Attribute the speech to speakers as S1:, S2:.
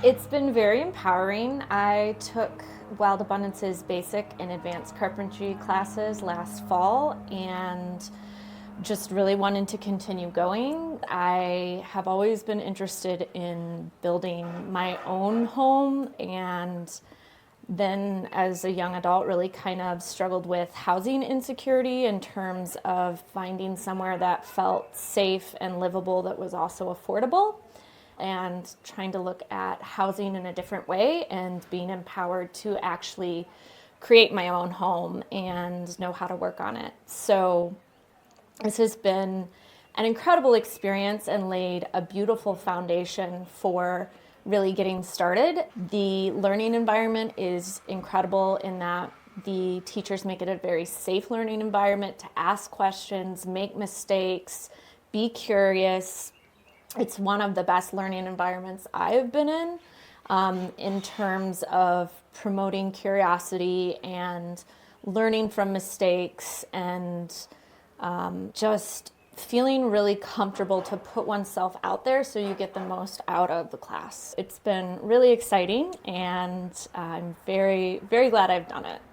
S1: It's been very empowering. I took Wild Abundance's basic and advanced carpentry classes last fall and just really wanted to continue going. I have always been interested in building my own home, and then as a young adult really kind of struggled with housing insecurity in terms of finding somewhere that felt safe and livable that was also affordable, and trying to look at housing in a different way and being empowered to actually create my own home and know how to work on it. So this has been an incredible experience and laid a beautiful foundation for really getting started. The learning environment is incredible in that the teachers make it a very safe learning environment to ask questions, make mistakes, be curious. It's one of the best learning environments I've been in terms of promoting curiosity and learning from mistakes and just feeling really comfortable to put oneself out there so you get the most out of the class. It's been really exciting, and I'm very, very glad I've done it.